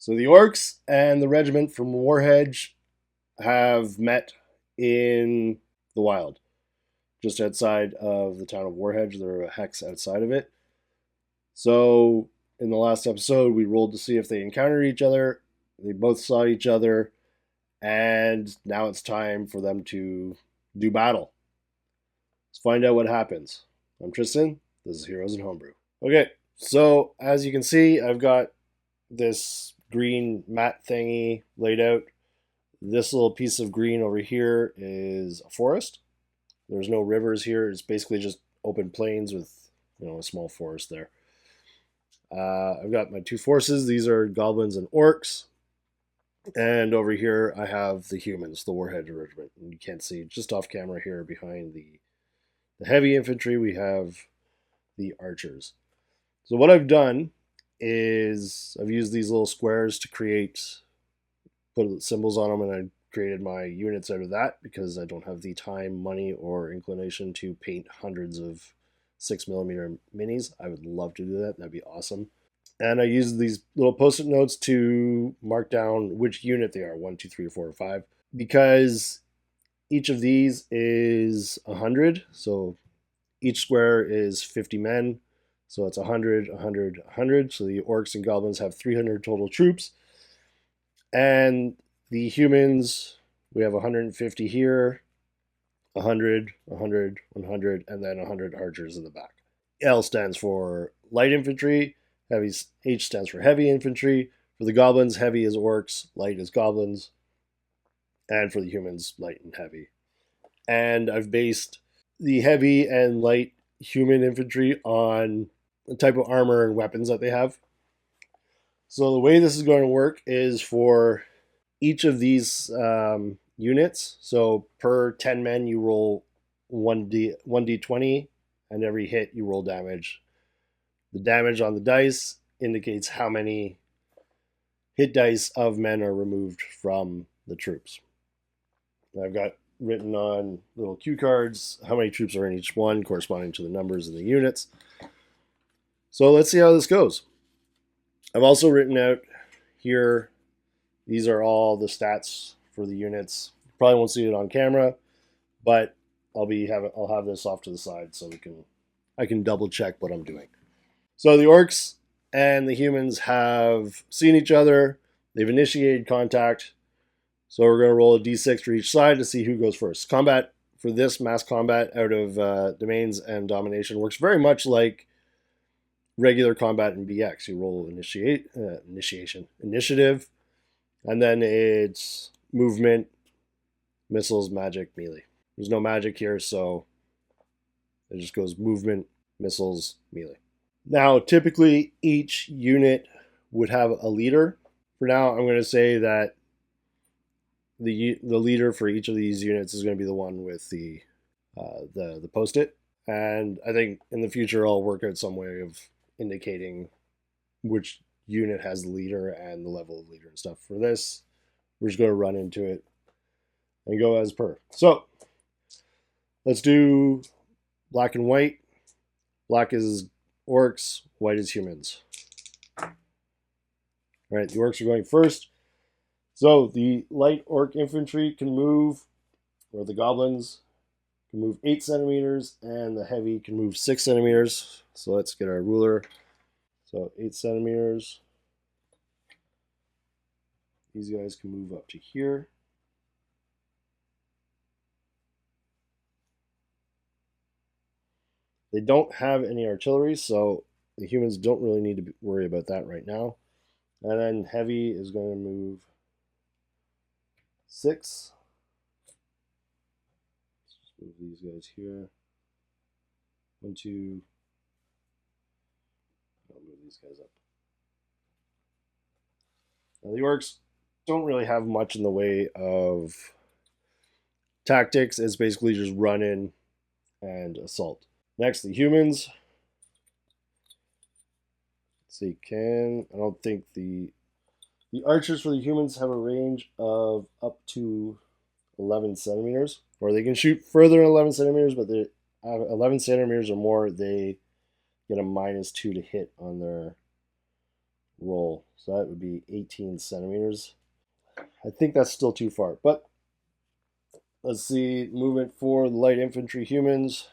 So the orcs and the regiment from Warhedge have met in the wild, just outside of the town of Warhedge. They're a hex outside of it. So in the last episode, we rolled to see if they encountered each other. They both saw each other, and now it's time for them to do battle. Let's find out what happens. I'm Tristan. This is Heroes and Homebrew. Okay, so as you can see, I've got this green mat thingy laid out. This little piece of green over here is a forest. There's no rivers here. It's basically just open plains with, a small forest there. I've got my two forces. These are goblins and orcs. And over here I have the humans, the Warhedge regiment. And you can't see just off camera here behind the heavy infantry, we have the archers. So what I've done is I've used these little squares to put symbols on them, and I created my units out of that because I don't have the time, money, or inclination to paint hundreds of 6mm minis. I would love to do that. That'd be awesome. And I use these little post-it notes to mark down which unit they are, 1, 2, 3, 4, or 5, because each of these is 100. So each square is 50 men. So it's 100, 100, 100. So the orcs and goblins have 300 total troops. And the humans, we have 150 here, 100, 100, 100, and then 100 archers in the back. L stands for light infantry. H stands for heavy infantry. For the goblins, heavy is orcs, light is goblins. And for the humans, light and heavy. And I've based the heavy and light human infantry on the type of armor and weapons that they have. So the way this is going to work is for each of these units. So per 10 men, you roll 1d20, and every hit you roll damage. The damage on the dice indicates how many hit dice of men are removed from the troops. I've got written on little cue cards how many troops are in each one, corresponding to the numbers in the units. So let's see how this goes. I've also written out here, these are all the stats for the units. You probably won't see it on camera, but I'll have this off to the side so I can double check what I'm doing. So the orcs and the humans have seen each other. They've initiated contact. So we're going to roll a d6 for each side to see who goes first. Combat for this mass combat out of domains and domination works very much like regular combat in BX. You roll initiative, and then it's movement, missiles, magic, melee. There's no magic here, so it just goes movement, missiles, melee. Now, typically each unit would have a leader. For now, I'm going to say that the leader for each of these units is going to be the one with the post-it. And I think in the future I'll work out some way of indicating which unit has the leader and the level of leader and stuff. For this, we're just going to run into it and go as per. So let's do black and white. Black is orcs, white is humans. All right, the orcs are going first. So the light orc infantry can move, or the goblins can move 8 centimeters, and the heavy can move 6 centimeters. So let's get our ruler. So 8 centimeters. These guys can move up to here. They don't have any artillery, so the humans don't really need to worry about that right now. And then heavy is going to move 6. Let's just move these guys here. 1, 2. I'll move these guys up. Now the orcs don't really have much in the way of tactics. It's basically just run in and assault. Next, the humans. Let's see, I don't think the archers for the humans have a range of up to 11 centimeters, or they can shoot further than 11 centimeters, but they have 11 centimeters or more, they get a -2 to hit on their roll. So that would be 18 centimeters. I think that's still too far, but let's see. Movement for the light infantry humans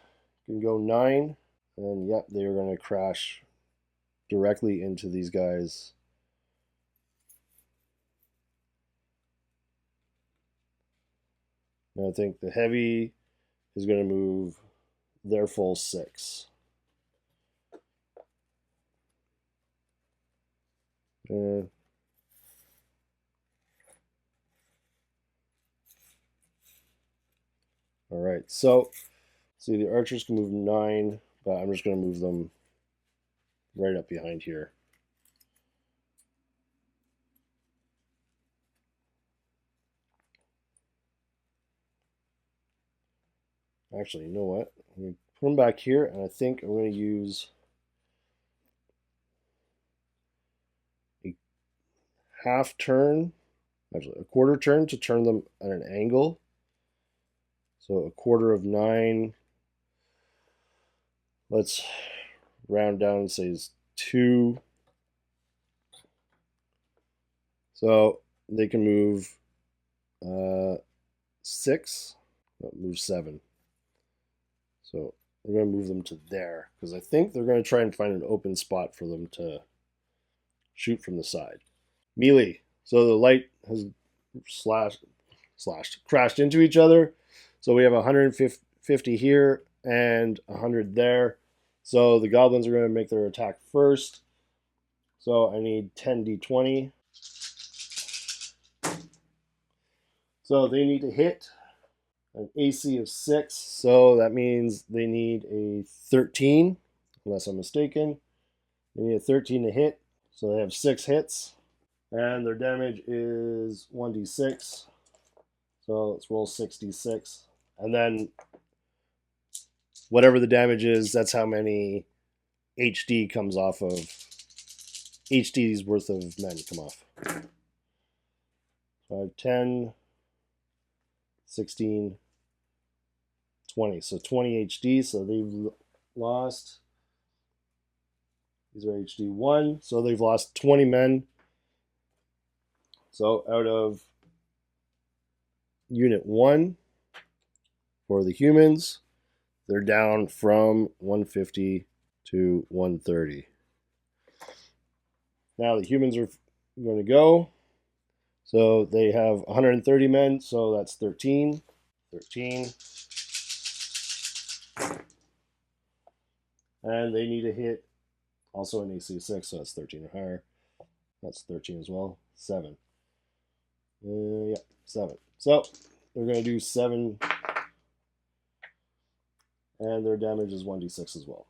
can go 9. And yep, they are going to crash directly into these guys. And I think the heavy is going to move their full 6. All right, so see, the archers can move 9, but I'm just going to move them right up behind here. Actually, you know what? I'm going to put them back here, and I think I'm going to use a half turn, actually a quarter turn to turn them at an angle. So a quarter of 9. Let's round down and say is 2. So they can move 6, move 7. So we're going to move them to there because I think they're going to try and find an open spot for them to shoot from the side. Melee. So the light has crashed into each other. So we have 150 here and 100 there. So the goblins are going to make their attack first. So I need 10d20. So they need to hit an AC of 6. So that means they need a 13, unless I'm mistaken. They need a 13 to hit. So they have 6 hits. And their damage is 1d6. So let's roll 6d6. And then whatever the damage is, that's how many HD comes off of. HD's worth of men come off. 5, 10, 16, 20. So 20 HD. So they've lost. These are HD 1. So they've lost 20 men. So out of Unit 1 for the humans, they're down from 150 to 130. Now the humans are going to go. So they have 130 men, so that's 13. 13. And they need to hit also an AC 6, so that's 13 or higher. That's 13 as well. 7. Yeah, 7. So they're going to do 7. And their damage is 1d6 as well.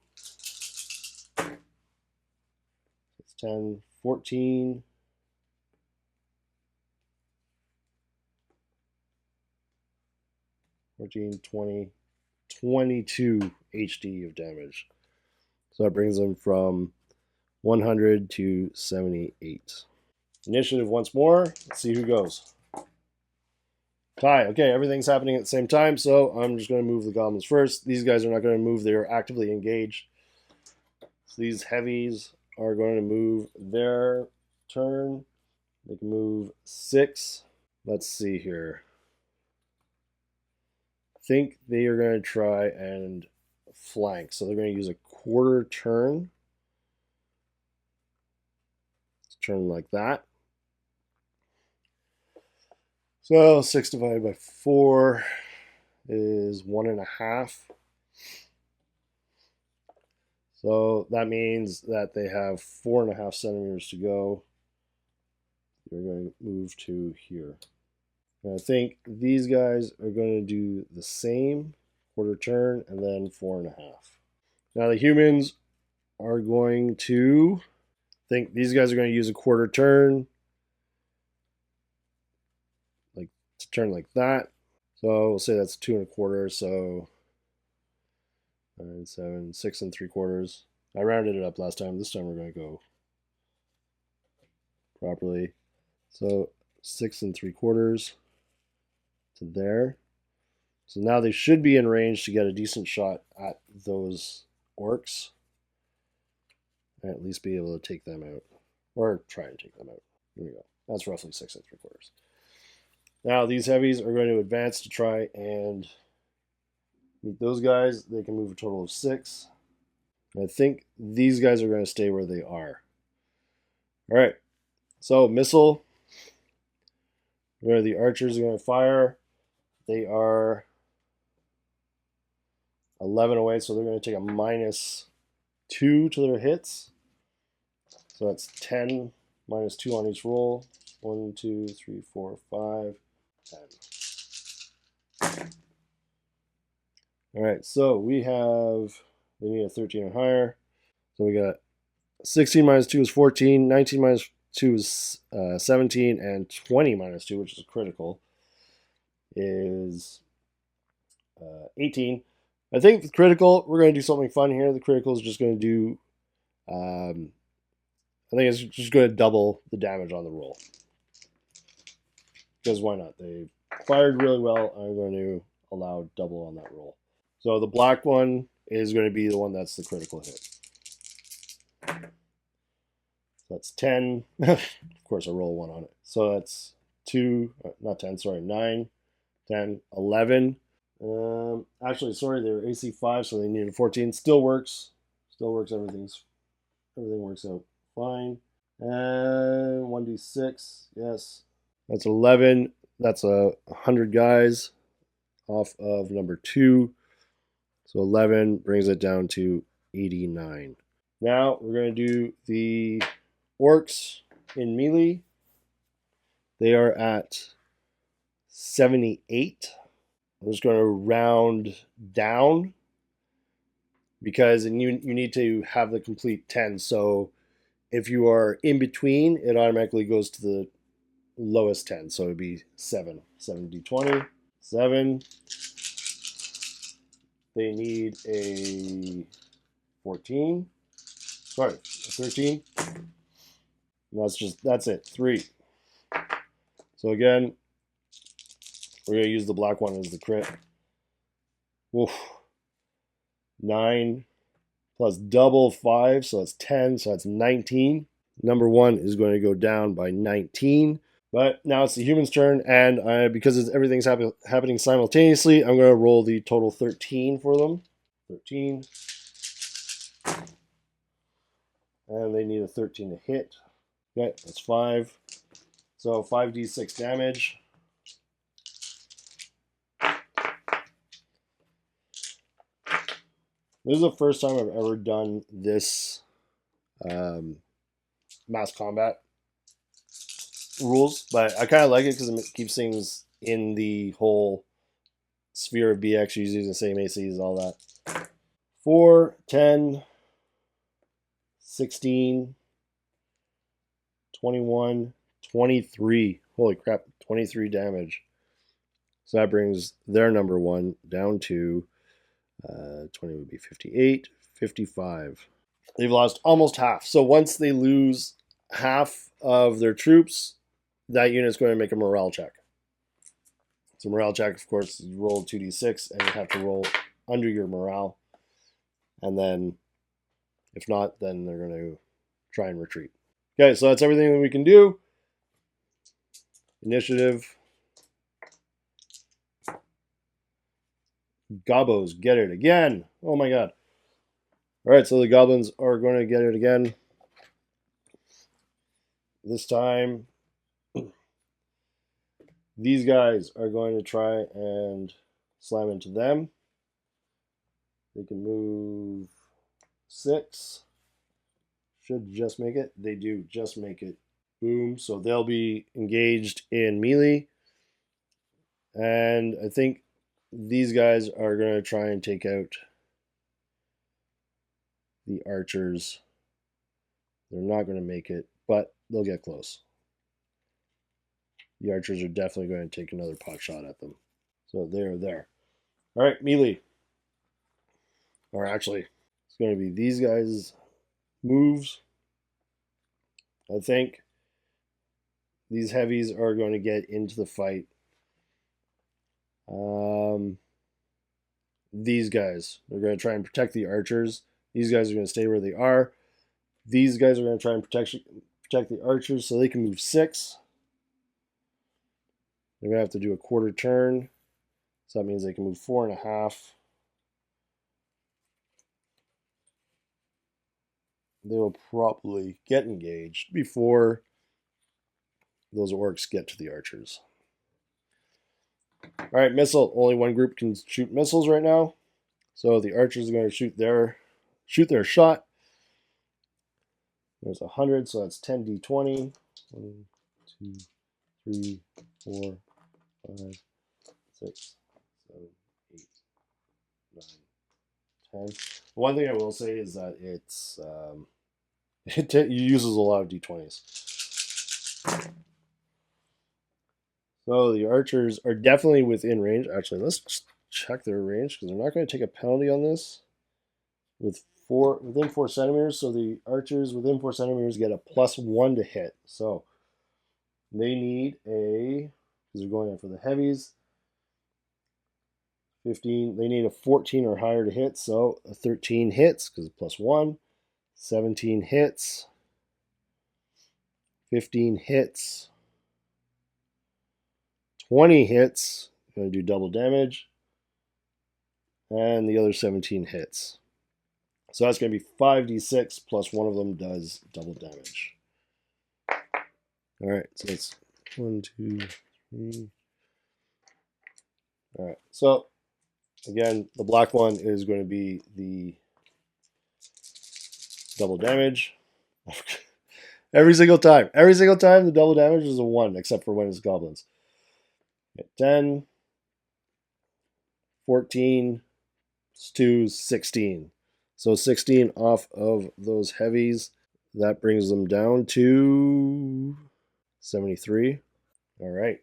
It's 10, 14. 14, 20, 22 HD of damage. So that brings them from 100 to 78. Initiative once more. Let's see who goes. Tie. Okay, everything's happening at the same time, so I'm just going to move the goblins first. These guys are not going to move. They're actively engaged. So these heavies are going to move their turn. They can move 6. Let's see here. I think they are going to try and flank. So they're going to use a quarter turn. Let's turn like that. So 6 divided by 4 is 1.5. So that means that they have 4.5 centimeters to go. They're going to move to here. And I think these guys are going to do the same quarter turn and then 4.5. Now the humans are going to think these guys are going to use a quarter turn, like to turn like that. So we'll say that's 2.25. So 9, 7, 6 3/4. I rounded it up last time. This time we're going to go properly. So 6 3/4 to there. So now they should be in range to get a decent shot at those orcs. And at least be able to take them out. Or try and take them out. There we go. That's roughly 6 3/4. Now these heavies are going to advance to try and meet those guys. They can move a total of 6. I think these guys are going to stay where they are. All right. So missile, where the archers are going to fire. They are 11 away, so they're going to take a -2 to their hits. So that's 10 -2 on each roll. 1, 2, 3, 4, 5, 10. All right, so we have, they need a 13 or higher. So we got 16 -2 is 14, 19 -2 is 17, and 20 -2, which is critical, is 18. I think the critical, we're going to do something fun here. The critical is just going to do, I think it's just going to double the damage on the roll. Because why not? They fired really well. I'm going to allow double on that roll. So the black one is going to be the one that's the critical hit. So that's 10. Of course, I roll 1 on it. So that's 2, not 10, sorry, 9, 10, 11. Actually, sorry, they were AC 5, so they needed 14. Still works. Still works. Everything works out fine. And 1d6. Yes. That's 11. That's 100 guys off of number 2. So 11 brings it down to 89. Now we're going to do the orcs in melee. They are at 78. I'm just going to round down because you need to have the complete 10. So if you are in between, it automatically goes to the lowest 10. So it would be 7. 7d20. 7. They need a 14. Sorry, a 13. And that's it. 3. So again, we're going to use the black one as the crit. Oof. 9 plus double 5, so that's 10, so that's 19. Number 1 is going to go down by 19. But now it's the human's turn, and because everything's happening simultaneously, I'm going to roll the total 13 for them. 13. And they need a 13 to hit. Okay, that's 5. So 5d6 damage. This is the first time I've ever done this mass combat rules, but I kind of like it because it keeps things in the whole sphere of BX using the same ACs, all that. 4, 10, 16, 21, 23. Holy crap, 23 damage. So that brings their number 1 down to 20 would be 58, 55. They've lost almost half. So once they lose half of their troops, that unit's going to make a morale check. So morale check, of course, you roll 2d6 and you have to roll under your morale. And then if not, then they're going to try and retreat. Okay, so that's everything that we can do. Initiative. Gobos get it again. Oh my god. All right, so the goblins are going to get it again. This time, these guys are going to try and slam into them. They can move 6. Should just make it. They do just make it. Boom. So they'll be engaged in melee. And I think these guys are going to try and take out the archers. They're not going to make it, but they'll get close. The archers are definitely going to take another pot shot at them. So they're there. All right, melee. Or actually, it's going to be these guys' moves. I think these heavies are going to get into the fight. These guys, they're going to try and protect the archers. These guys are going to stay where they are. These guys are going to try and protect the archers so they can move 6. They're going to have to do a quarter turn. So that means they can move 4.5. They will probably get engaged before those orcs get to the archers. All right, missile. Only one group can shoot missiles right now. So the archers are going to shoot their shot. There's 100, so that's 10d20. 1, 2, 3, 4, 5, 6, 7, 8, 9, 10. One thing I will say is that it uses a lot of d20s. So the archers are definitely within range. Actually, let's just check their range because they're not going to take a penalty on this. Within 4 centimeters, so the archers within 4 centimeters get a +1 to hit. So they need because they're going after the heavies. 15. They need a 14 or higher to hit. So a 13 hits because it's +1. 17 hits. 15 hits. 20 hits. Going to do double damage. And the other 17 hits. So that's going to be 5d6 plus one of them does double damage. All right, so it's 1, 2, 3. All right, so again, the black one is going to be the double damage. Every single time, the double damage is a 1, except for when it's goblins. 10, 14, 2, 16. So 16 off of those heavies. That brings them down to 73. All right.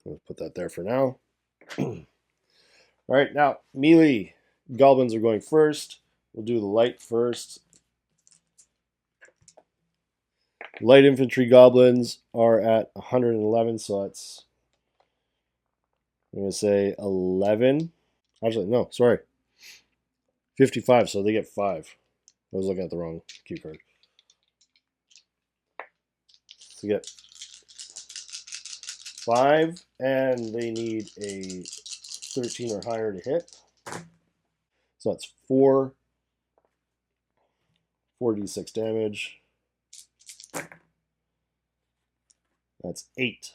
Let's put that there for now. All right, now melee goblins are going first. We'll do the light first. Light infantry goblins are at 111, so that's, I'm going to say 11. Actually, no, sorry. 55, so they get 5. I was looking at the wrong cue card. So get 5, and they need a 13 or higher to hit. So that's 4d6 damage. That's 8.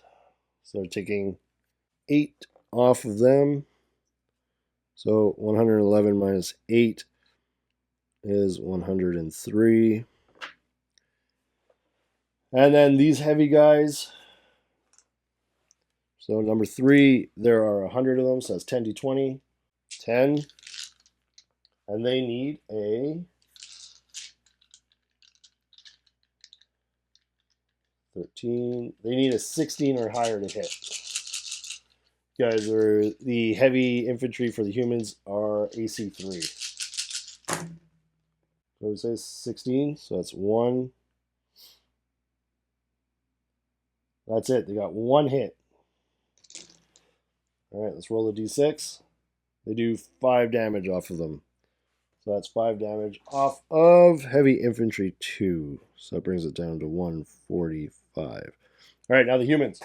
So they're taking 8 off of them. So 111 minus 8 is 103. And then these heavy guys. So number 3, there are 100 of them, so that's 10d20. 10. And they need a 13. They need a 16 or higher to hit. Guys, are the heavy infantry for the humans are AC 3. So we say 16, so that's 1. That's it. They got 1 hit. All right, let's roll a d6. They do 5 damage off of them. So that's 5 damage off of heavy infantry 2. So that brings it down to 145. All right, now the humans.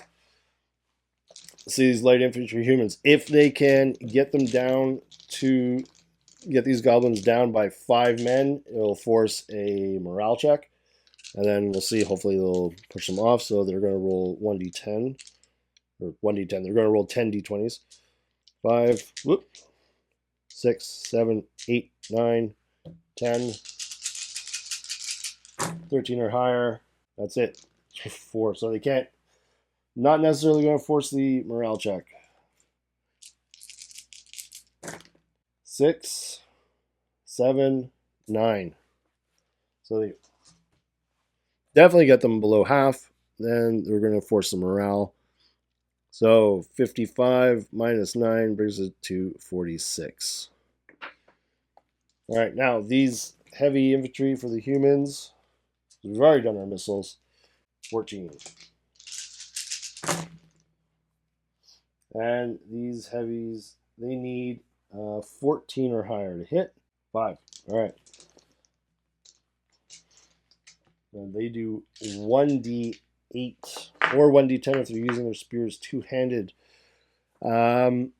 See these light infantry humans. If they can get them down to get these goblins down by 5 men, it'll force a morale check. And then we'll see. Hopefully they'll push them off. So they're going to roll 1d10. Or 1d10. They're going to roll 10 d20s. 5, 6, 7, 8, 9, 10, 13 or higher. That's it. 4. So they can't, not necessarily going to force the morale check. 6, 7, 9. So they definitely get them below half. Then they're going to force the morale. So 55 minus 9 brings it to 46. All right, now these heavy infantry for the humans. We've already done our missiles. 14. And these heavies, they need 14 or higher to hit. 5. All right. And they do 1d8 or 1d10 if they're using their spears two-handed. I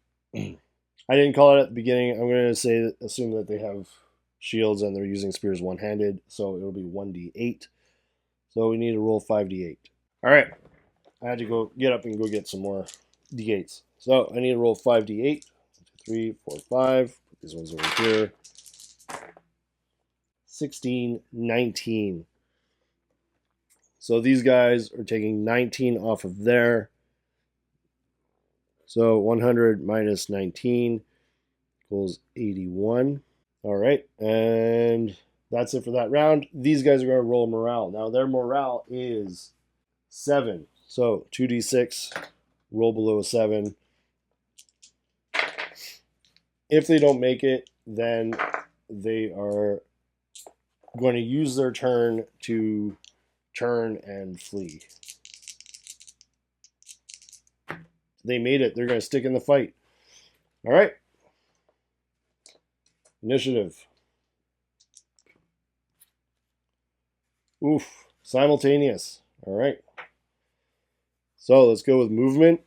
didn't call it at the beginning. I'm going to assume that they have shields and they're using spears one-handed, so it'll be 1d8. So we need to roll 5d8. All right. I had to go get up and go get some more d8s. So I need to roll 5d8. 3, 4, 5. Put these ones over here. 16, 19. So these guys are taking 19 off of there. So 100 minus 19 equals 81. All right, and that's it for that round. These guys are going to roll morale. Now their morale is 7. So 2d6, roll below a 7. If they don't make it, then they are going to use their turn to turn and flee. They made it. They're going to stick in the fight. All right. Initiative. Oof. Simultaneous. All right. So let's go with movement.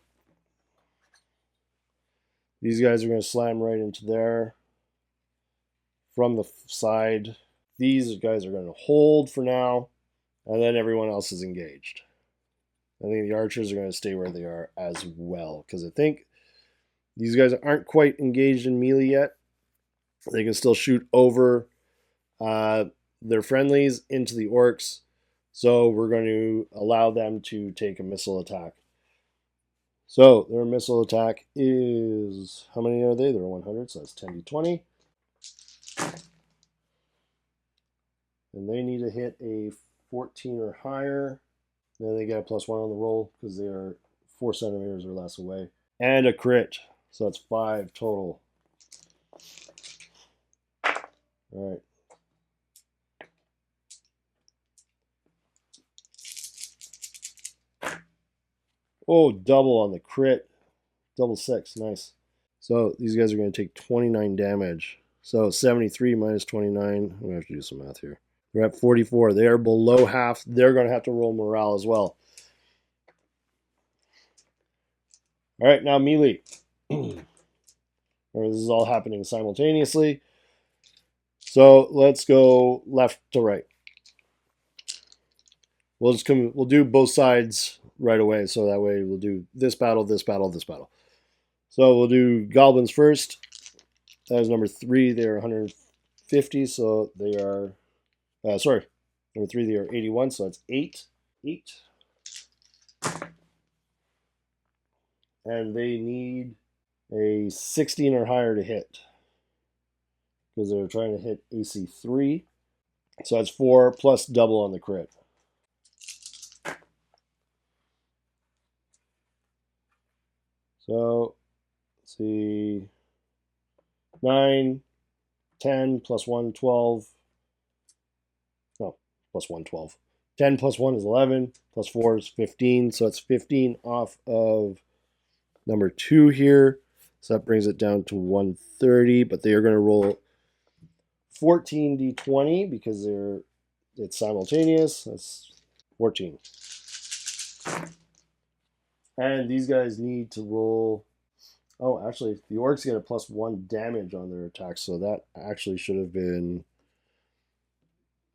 These guys are going to slam right into there from the side. These guys are going to hold for now, and then everyone else is engaged. I think the archers are going to stay where they are as well, because I think these guys aren't quite engaged in melee yet. They can still shoot over their friendlies into the orcs, so we're going to allow them to take a missile attack. So their missile attack is, how many are they? They're 100, so that's 10d20. And they need to hit a 14 or higher. Then they get a +1 on the roll because they are 4 centimeters or less away. And a crit, so that's 5 total. All right. Oh, double on the crit. Double 6, nice. So these guys are going to take 29 damage. So 73 minus 29. I'm going to have to do some math here. They're at 44. They are below half. They're going to have to roll morale as well. All right, now melee. This is all happening simultaneously. So let's go left to right. We'll do both sides right away. So that way we'll do this battle, this battle, this battle. So we'll do goblins first. That is number 3. They are 150. So they are, number 3, they are 81. So that's 8. 8. And they need a 16 or higher to hit, because they're trying to hit AC 3. So that's 4 plus double on the crit. So, let's see, 9, 10 plus 1, 12. No, plus 1, 12. 10 plus 1 is 11, plus 4 is 15. So it's 15 off of number 2 here. So that brings it down to 130, but they are going to roll 14d20 because it's simultaneous. That's 14. And these guys need to roll. Oh, actually, the orcs get a +1 damage on their attacks, so that actually should have been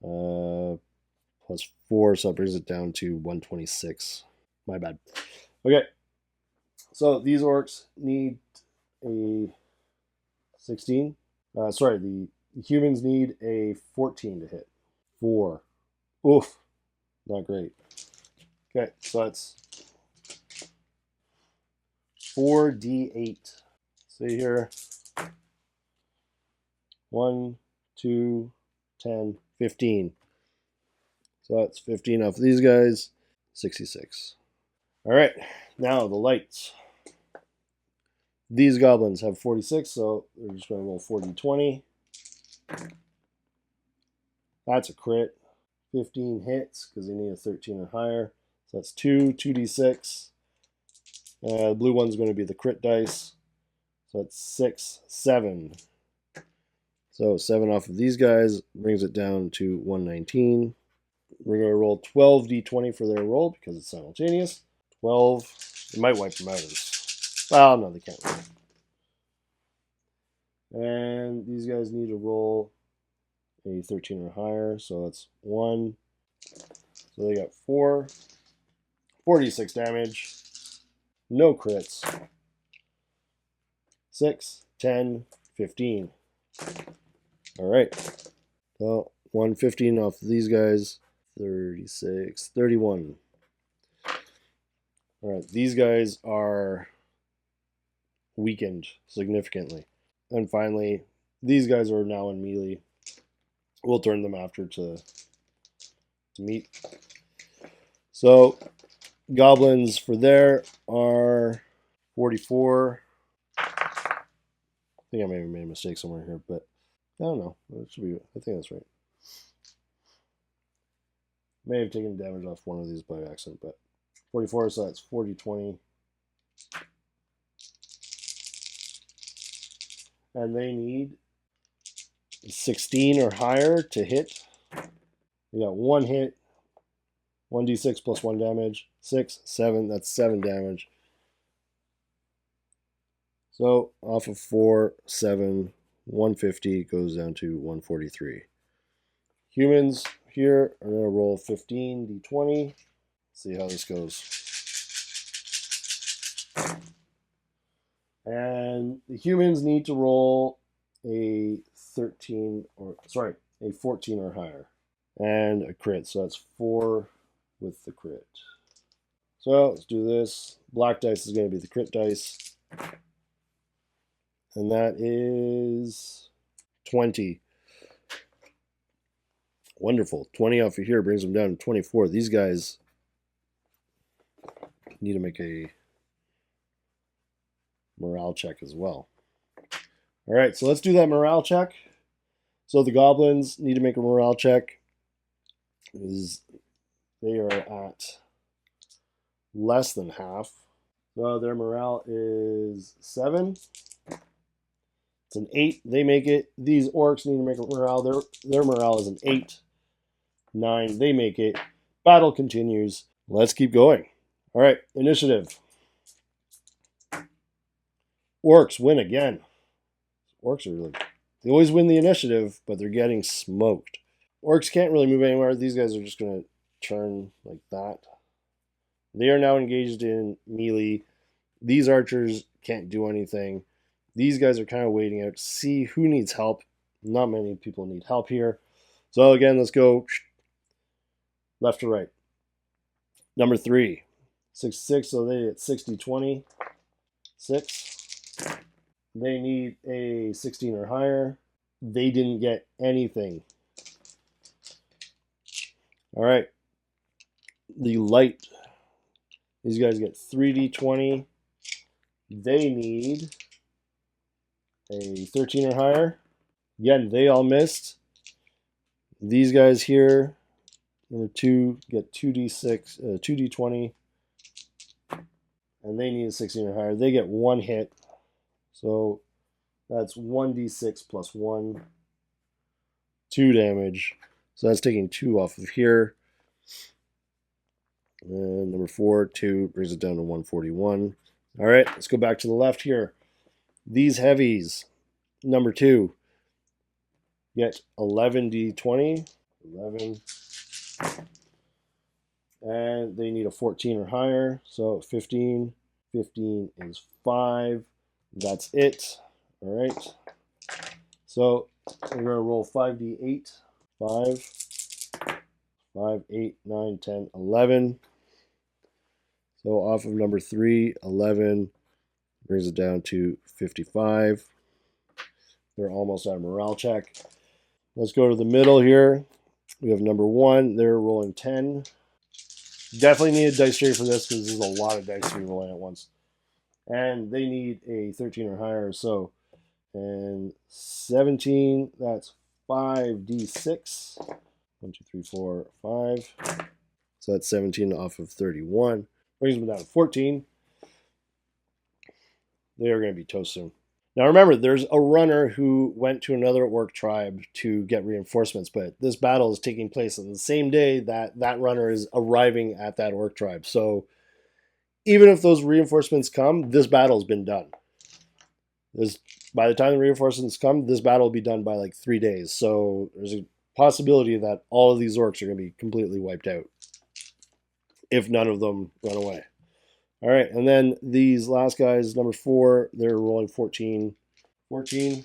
+4, so that brings it down to 126. My bad. Okay, so these orcs need a 16. The humans need a 14 to hit. 4. Oof, not great. Okay, so that's 4d8. See here. 1, 2, 10, 15. So that's 15 off of these guys. 66. All right, now the lights. These goblins have 46, so they're just going to roll 4d20. That's a crit. 15 hits because they need a 13 or higher. So that's 2d6. The blue one's going to be the crit dice. So that's 6, 7. So 7 off of these guys brings it down to 119. We're going to roll 12 d20 for their roll because it's simultaneous. 12. It might wipe them out. Well, no, they can't. And these guys need to roll a 13 or higher, so that's 1. So they got 4. 46 damage. No crits. 6, 10, 15. All right. So 115 off these guys. 36, 31. All right. These guys are weakened significantly. And finally, these guys are now in melee. We'll turn them after to meet. So goblins for there are 44. I think I may have made a mistake somewhere here, but I don't know. It should be. I think that's right. May have taken damage off one of these by accident, but 44, so that's 40, 20. And they need 16 or higher to hit. We got 1 hit, 1d6 plus 1 damage, 6, 7, that's 7 damage. So off of 4, 7, 150 goes down to 143. Humans here are going to roll 15 d20. See how this goes. And the humans need to roll a 14 or higher. And a crit, so that's 4 with the crit. So let's do this. Black dice is going to be the crit dice. And that is 20. Wonderful. 20 off of here brings them down to 24. These guys need to make a morale check as well. All right, so let's do that morale check. So the goblins need to make a morale check. They are at less than half. So their morale is 7. It's an 8. They make it. These orcs need to make a morale. Their morale is an 8. 9. They make it. Battle continues. Let's keep going. All right, initiative. Orcs win again. Orcs are they always win the initiative, but they're getting smoked. Orcs can't really move anywhere. These guys are just going to turn like that. They are now engaged in melee. These archers can't do anything. These guys are kind of waiting out to see who needs help. Not many people need help here. So again, let's go left to right. Number 3. 6, so they at 60, 20. 6. They need a 16 or higher. They didn't get anything. All right. The light. These guys get 3d20. They need a 13 or higher. Again, they all missed. These guys here, number 2, get 2d6, 2d20. And they need a 16 or higher. They get 1 hit. So that's 1d6 plus 1. 2 damage. So that's taking 2 off of here. And number 4, 2 brings it down to 141. All right, let's go back to the left here. These heavies, number 2, get 11d20. 11. And they need a 14 or higher. So 15. 15 is 5. That's it. All right. So we're going to roll 5d8. 5. 5, 8, 9, 10, 11. So off of number 3, 11 brings it down to 55. They're almost at a morale check. Let's go to the middle here. We have number 1. They're rolling 10. Definitely need a dice tray for this because there's a lot of dice to be rolling at once. And they need a 13 or higher. So, and 17, that's 5d6. 1, 2, 3, 4, 5. So that's 17 off of 31. Brings them down to 14. They are going to be toast soon. Now remember, there's a runner who went to another orc tribe to get reinforcements, but this battle is taking place on the same day that that runner is arriving at that orc tribe. So even if those reinforcements come, this battle's been done. There's, by the time the reinforcements come, this battle will be done by like 3 days. So there's a possibility that all of these orcs are going to be completely wiped out if none of them run away. All right, and then these last guys, number 4, they're rolling 14. 14.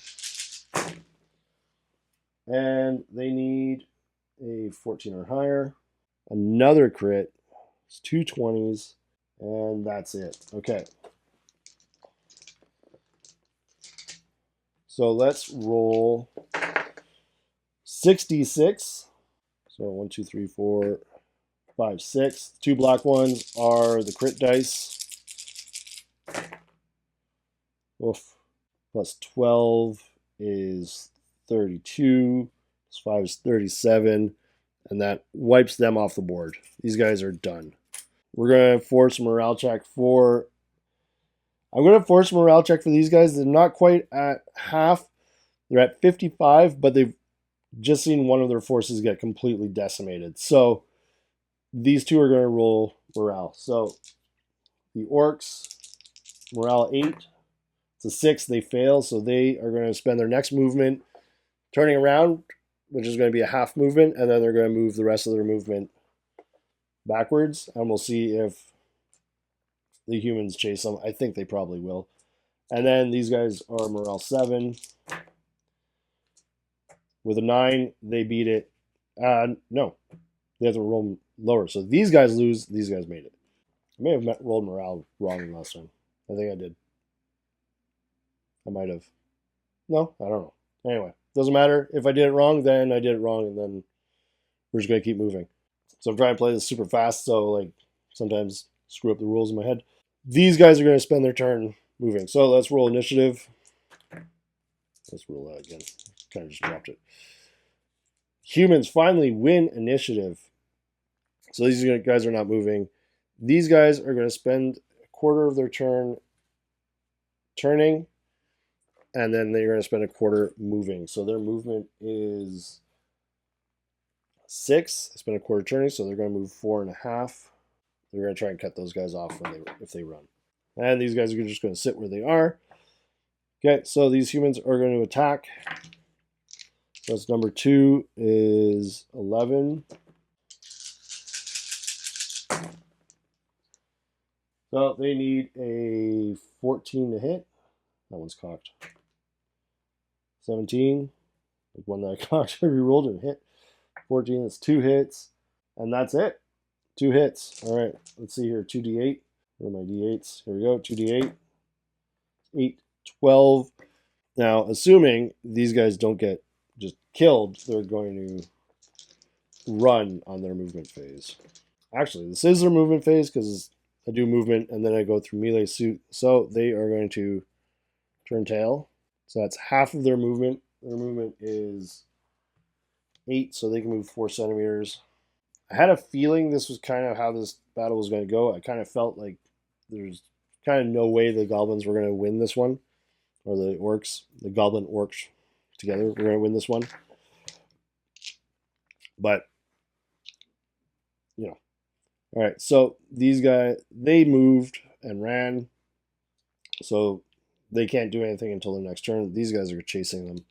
And they need a 14 or higher. Another crit. It's 2 20s. And that's it. Okay. So let's roll 66. So 1, 2, 3, 4, 5, 6. 2 black ones are the crit dice. Oof. Plus 12 is 32. Plus 5 is 37. And that wipes them off the board. These guys are done. We're going to force a morale check for... I'm going to force a morale check for these guys. They're not quite at half. They're at 55, but they've just seen one of their forces get completely decimated. So these two are going to roll morale. So the orcs, morale 8. It's a 6. They fail, so they are going to spend their next movement turning around, which is going to be a half movement, and then they're going to move the rest of their movement backwards, and we'll see if the humans chase them. I think they probably will. And then these guys are morale 7. With a 9, they beat it. No, they have to roll lower. So these guys lose. These guys made it. I may have rolled morale wrong last time. I think I did. I might have. No, I don't know. Anyway, doesn't matter. If I did it wrong, then I did it wrong, and then we're just going to keep moving. So I'm trying to play this super fast, so like sometimes screw up the rules in my head. These guys are going to spend their turn moving. So let's roll initiative. Let's roll that again. Kind of just dropped it. Humans finally win initiative. So these guys are not moving. These guys are going to spend a quarter of their turn turning, and then they're going to spend a quarter moving. So their movement is 6. They spend a quarter turning, so they're going to move 4.5. They're going to try and cut those guys off if they run. And these guys are just going to sit where they are. Okay, so these humans are going to attack. So that's number 2 is 11. So they need a 14 to hit. That one's cocked. 17. The one that I cocked, I re-rolled and hit. 14, that's 2 hits. And that's it. 2 hits. All right, let's see here. 2d8. Where are my d8s? Here we go. 2d8. 8, 12. Now, assuming these guys don't get just killed, they're going to run on their movement phase. Actually, this is their movement phase because I do movement and then I go through melee suit. So they are going to turn tail. So that's half of their movement. Their movement is 8, so they can move 4 centimeters. I had a feeling this was kind of how this battle was going to go. I kind of felt like there's kind of no way the goblins were going to win this one, or the orcs, the goblin orcs together were going to win this one. But, you know. All right, so these guys, they moved and ran, so they can't do anything until the next turn. These guys are chasing them.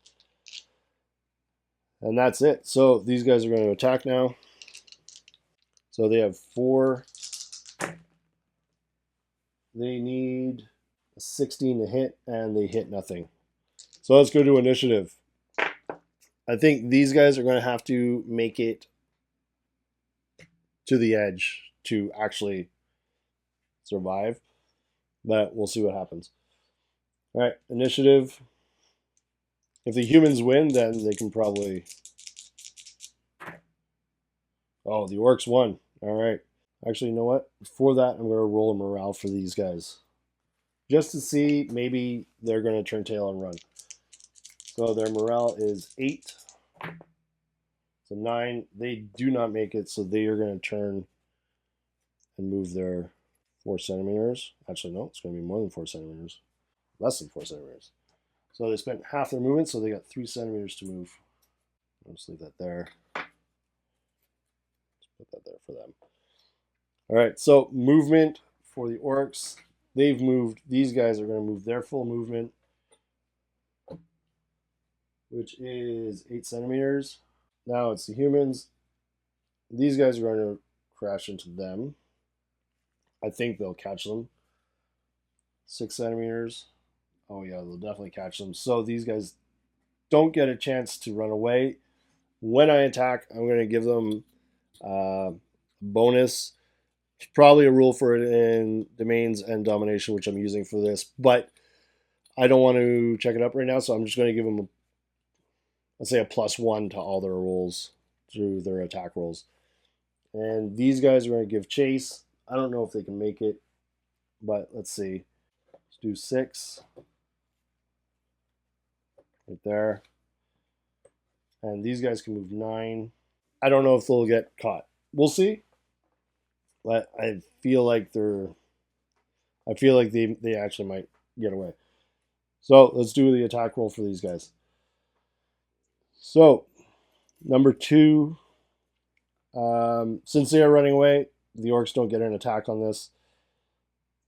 And that's it. So these guys are going to attack now. So they have 4. They need a 16 to hit, and they hit nothing. So let's go to initiative. I think these guys are going to have to make it to the edge to actually survive. But we'll see what happens. All right, initiative. If the humans win, then they can probably... Oh, the orcs won. All right. Actually, you know what? Before that, I'm going to roll a morale for these guys. Just to see, maybe they're going to turn tail and run. So their morale is 8. So 9. They do not make it, so they are going to turn and move their 4 centimeters. Actually, no, it's going to be more than 4 centimeters. Less than 4 centimeters. So they spent half their movement, so they got 3 centimeters to move. I'll just leave that there. Put that there for them. All right, so movement for the orcs. They've moved. These guys are going to move their full movement, which is 8 centimeters. Now it's the humans. These guys are going to crash into them. I think they'll catch them. 6 centimeters. Oh yeah, they'll definitely catch them. So these guys don't get a chance to run away. When I attack, I'm going to give them bonus. There's probably a rule for it in domains and domination, which I'm using for this, but I don't want to check it up right now, so I'm just going to give them, let's say, a +1 to all their rolls through their attack rolls. And these guys are going to give chase. I don't know if they can make it, but let's see. Let's do 6. Right there. And these guys can move 9. I don't know if they'll get caught. We'll see. But I feel like they actually might get away. So let's do the attack roll for these guys. So number 2, since they are running away, the orcs don't get an attack on this.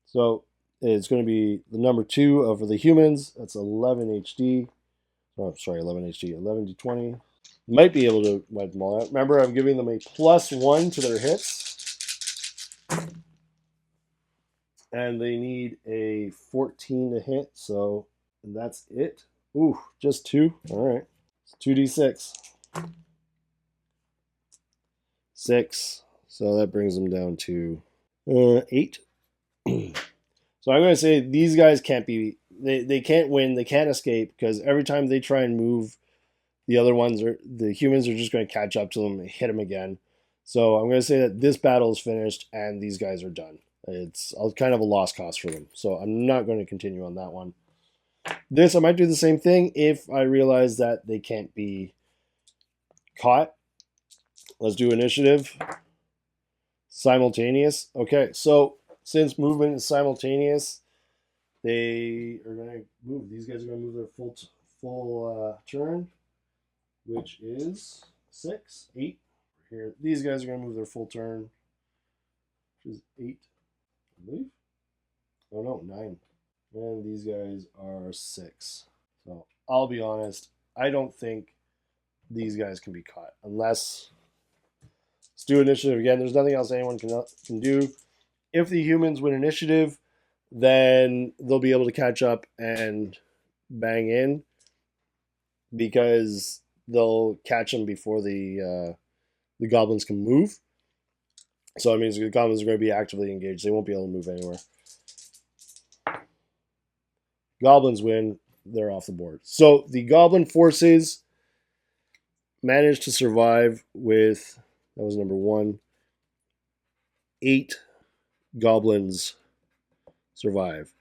So it's going to be the number 2 of the humans. That's 11 HD. Oh, sorry, 11 HD. 11 to 20. Might be able to wipe them all out. Remember, I'm giving them a +1 to their hits. And they need a 14 to hit, so that's it. Ooh, just 2. All right. It's 2d6. 6. So that brings them down to 8. So I'm going to say these guys can't be... They can't win. They can't escape, because every time they try and move, the humans are just going to catch up to them and hit them again. So I'm going to say that this battle is finished and these guys are done. It's kind of a lost cause for them. So I'm not going to continue on that one. This, I might do the same thing if I realize that they can't be caught. Let's do initiative. Simultaneous. Okay, so since movement is simultaneous, they are going to move. These guys are going to move their full turn, which is 6, 8. Here, these guys are going to move their full turn, which is 8, I believe. Oh no, 9. And these guys are 6. So I'll be honest, I don't think these guys can be caught unless... Let's do initiative again. There's nothing else anyone can do. If the humans win initiative, then they'll be able to catch up and bang in, because they'll catch them before the goblins can move. So that means the goblins are going to be actively engaged. They won't be able to move anywhere. Goblins win. They're off the board. So the goblin forces managed to survive with... That was number 1. 8 goblins survive.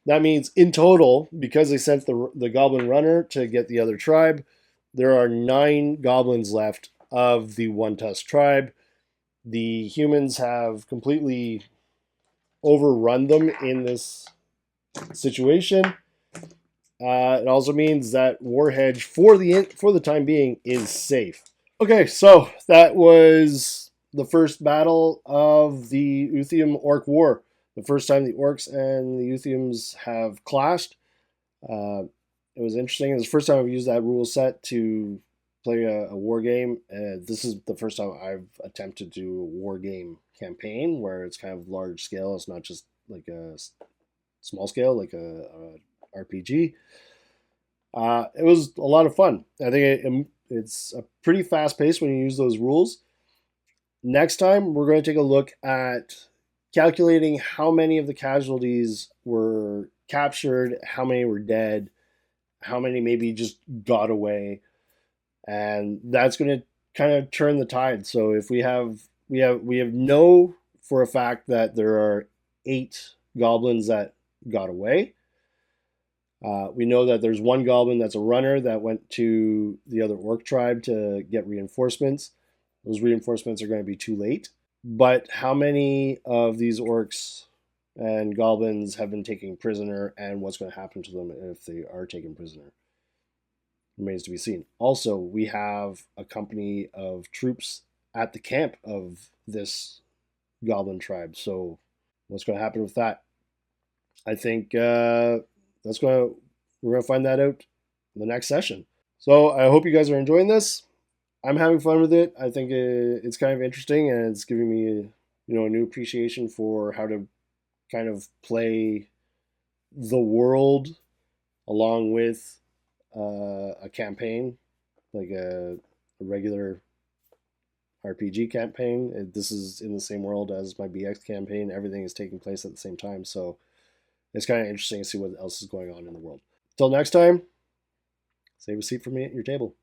That means in total, because they sent the goblin runner to get the other tribe, there are 9 goblins left of the One Tusk tribe. The humans have completely overrun them in this situation. It also means that Warhedge, for the time being, is safe. Okay, so that was the first battle of the Uthium Orc War. The first time the Orcs and the Uthiums have clashed. It was interesting. It was the first time I've used that rule set to play a war game. This is the first time I've attempted to do a war game campaign where it's kind of large scale. It's not just like a small scale, like a RPG. It was a lot of fun. I think it's a pretty fast pace when you use those rules. Next time, we're going to take a look at calculating how many of the casualties were captured, how many were dead, how many maybe just got away, and that's going to kind of turn the tide. So if we know for a fact that there are 8 goblins that got away. We know that there's 1 goblin that's a runner that went to the other orc tribe to get reinforcements. Those reinforcements are going to be too late. But how many of these orcs and goblins have been taken prisoner, and what's going to happen to them if they are taken prisoner remains to be seen. Also, we have a company of troops at the camp of this goblin tribe. So, what's going to happen with that? I think we're going to find that out in the next session. So, I hope you guys are enjoying this. I'm having fun with it. I think it's kind of interesting, and it's giving me a new appreciation for how to kind of play the world along with a campaign, like a regular RPG campaign. This is in the same world as my BX campaign. Everything is taking place at the same time, so it's kind of interesting to see what else is going on in the world. Till next time, save a seat for me at your table.